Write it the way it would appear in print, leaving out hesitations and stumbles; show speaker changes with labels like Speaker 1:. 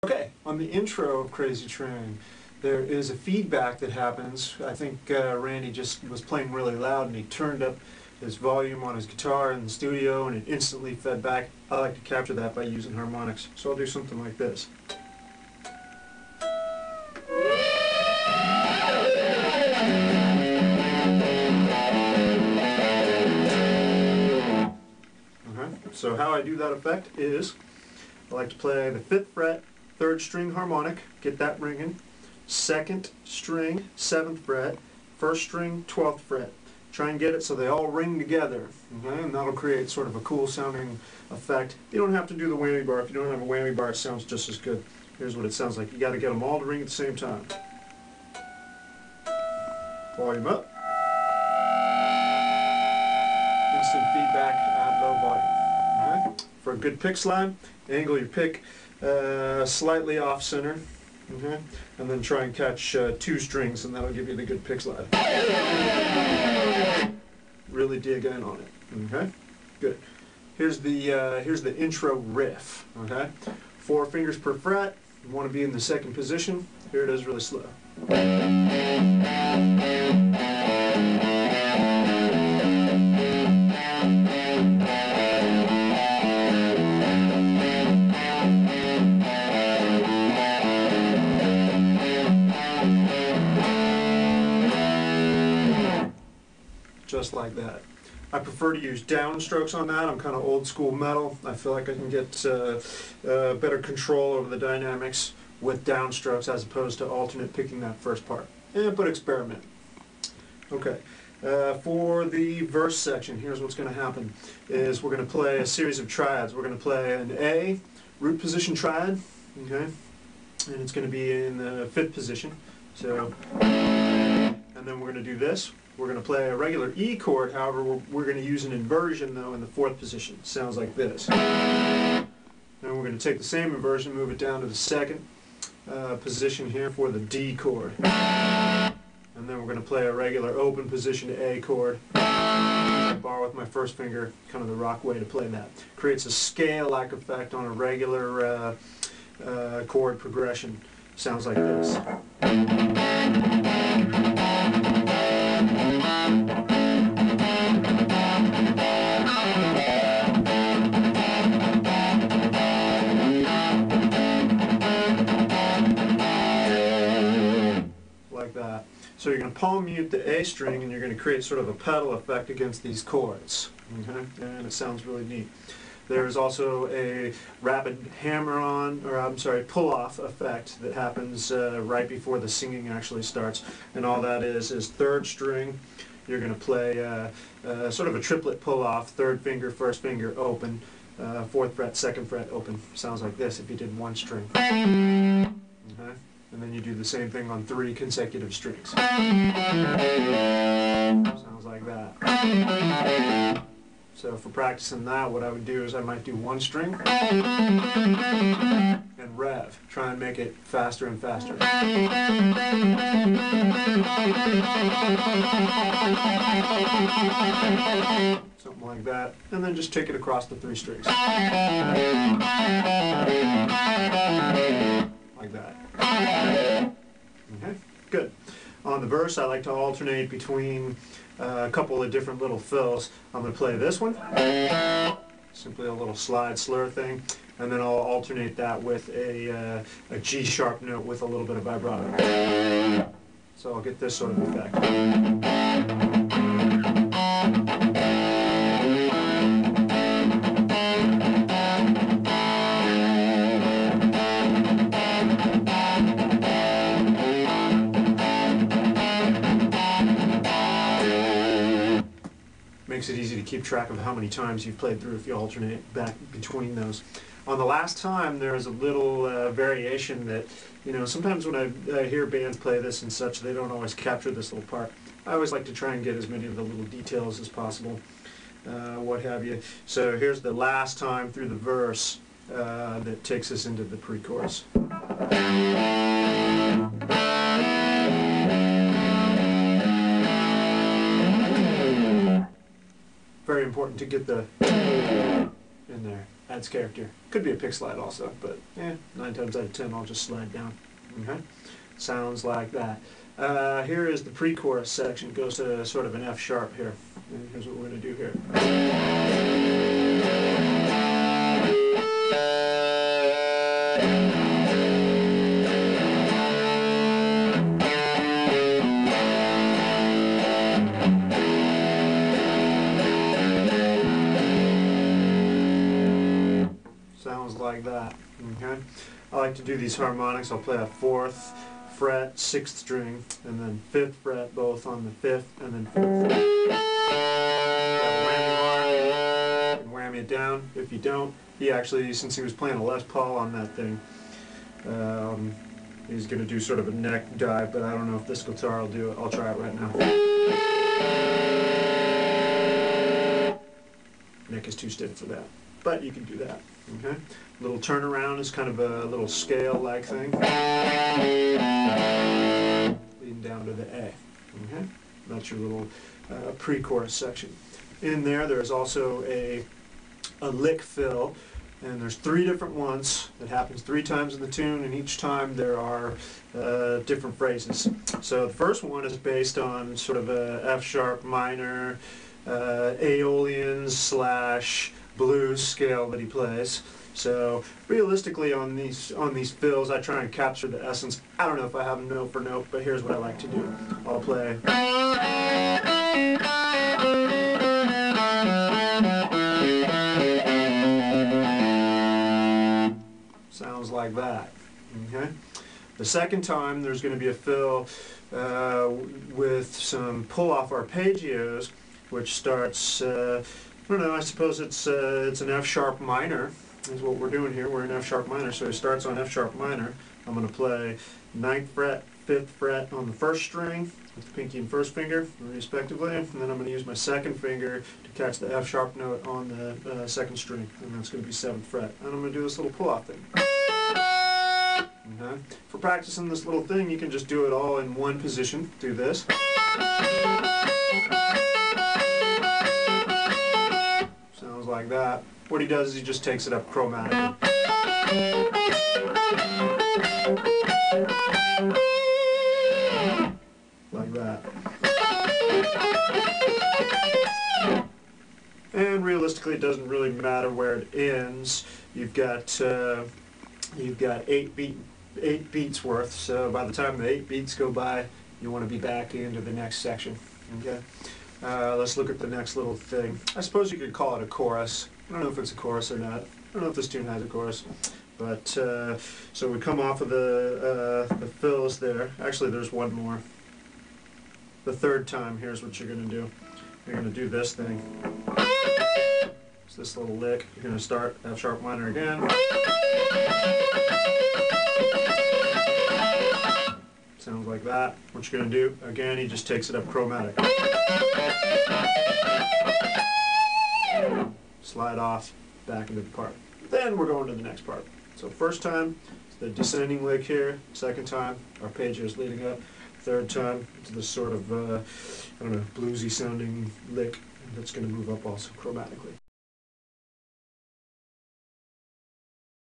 Speaker 1: Okay, on the intro of Crazy Train, there is a feedback that happens. I think Randy just was playing really loud and he turned up his volume on his guitar in the studio and it instantly fed back. I like to capture that by using harmonics, so I'll do something like this. So how I do that effect is I like to play the 5th fret, 3rd string harmonic, get that ringing, 2nd string, 7th fret, 1st string, 12th fret. Try and get it so they all ring together, okay? And that'll create sort of a cool sounding effect. You don't have to do the whammy bar. If you don't have a whammy bar, it sounds just as good. Here's what it sounds like. You got to get them all to ring at the same time. Volume up. Instant feedback, add low volume. Okay? For a good pick slide, angle your pick slightly off center, and then try and catch 2 strings, and that'll give you the good pick slide. Really dig in on it. Okay, good. Here's the intro riff. Okay, 4 fingers per fret. You want to be in the 2nd position. Here it is, really slow. Just like that. I prefer to use downstrokes on that. I'm kind of old school metal. I feel like I can get better control over the dynamics with downstrokes as opposed to alternate picking that first part. But experiment. Okay. For the verse section, here's what's going to happen is we're going to play a series of triads. We're going to play an A root position triad, okay, and it's going to be in the 5th position. So, and then we're going to do this. We're going to play a regular E chord, however we're going to use an inversion though in the 4th position. Sounds like this. Then we're going to take the same inversion, move it down to the 2nd position here for the D chord. And then we're going to play a regular open position to A chord. I bar with my 1st finger, kind of the rock way to play that. Creates a scale-like effect on a regular chord progression. Sounds like this. Like that. So you're going to palm mute the A string and you're going to create sort of a pedal effect against these chords. Okay? And it sounds really neat. There's also a rapid hammer-on, or I'm sorry, pull-off effect that happens right before the singing actually starts. And all that is 3rd string. You're going to play sort of a triplet pull-off, 3rd finger, 1st finger, open, 4th fret, 2nd fret, open. Sounds like this if you did 1 string. Okay? And then you do the same thing on 3 consecutive strings. Sounds like that. So for practicing that, what I would do is I might do 1 string and rev. Try and make it faster and faster. Something like that. And then just take it across the 3 strings. Like that. Okay, good. On the verse, I like to alternate between a couple of different little fills. I'm going to play this one, simply a little slide slur thing, and then I'll alternate that with a G sharp note with a little bit of vibrato. So I'll get this sort of effect. Makes it easy to keep track of how many times you've played through if you alternate back between those. On the last time, there is a little variation that, you know, sometimes when I hear bands play this and such, they don't always capture this little part. I always like to try and get as many of the little details as possible, what have you. So here's the last time through the verse that takes us into the pre-chorus. Very important to get the in there. Adds character. Could be a pick slide also, but 9 times out of 10 I'll just slide down. Okay? Sounds like that. Here is the pre-chorus section. Goes to sort of an F sharp here. And here's what we're going to do here. Sounds like that. Okay. I like to do these harmonics. I'll play a 4th fret, 6th string, and then 5th fret, both on the 5th, and then 4th fret. Whammy bar, and whammy it down. If you don't, he actually, since he was playing a Les Paul on that thing, he's going to do sort of a neck dive, but I don't know if this guitar will do it. I'll try it right now. Neck is too stiff for that, but you can do that. Okay, little turnaround is kind of a little scale-like thing, leading down to the A. Okay, that's your little pre-chorus section. In there, there's also a lick fill, and there's 3 different ones that happens 3 times in the tune, and each time there are different phrases. So the first one is based on sort of a F sharp minor, Aeolian / blues scale that he plays. So realistically on these fills I try and capture the essence. I don't know if I have them note for note, but here's what I like to do. I'll play sounds like that. Okay. The second time there's going to be a fill with some pull-off arpeggios, which starts I don't know, I suppose it's an F sharp minor is what we're doing here. We're in F sharp minor, so it starts on F sharp minor. I'm going to play 9th fret, 5th fret on the 1st string with the pinky and 1st finger respectively, and then I'm going to use my 2nd finger to catch the F sharp note on the 2nd string, and that's going to be 7th fret. And I'm going to do this little pull-off thing. Okay. For practicing this little thing, you can just do it all in one position. Do this. Sounds like that. What he does is he just takes it up chromatically. Like that. And realistically, it doesn't really matter where it ends. You've got 8 beats worth. So by the time the 8 beats go by, you want to be back into the next section. Okay. Let's look at the next little thing. I suppose you could call it a chorus. I don't know if it's a chorus or not. I don't know if this tune has a chorus. But so we come off of the fills there. Actually, there's one more. The 3rd time, here's what you're going to do. You're going to do this thing. It's this little lick. You're going to start F sharp minor again. Sounds like that. What you're going to do, again, he just takes it up chromatic. Slide off, back into the part. Then we're going to the next part. So 1st time, it's the descending lick here. 2nd time, arpeggio is leading up. 3rd time, it's this sort of, I don't know, bluesy sounding lick that's going to move up also chromatically.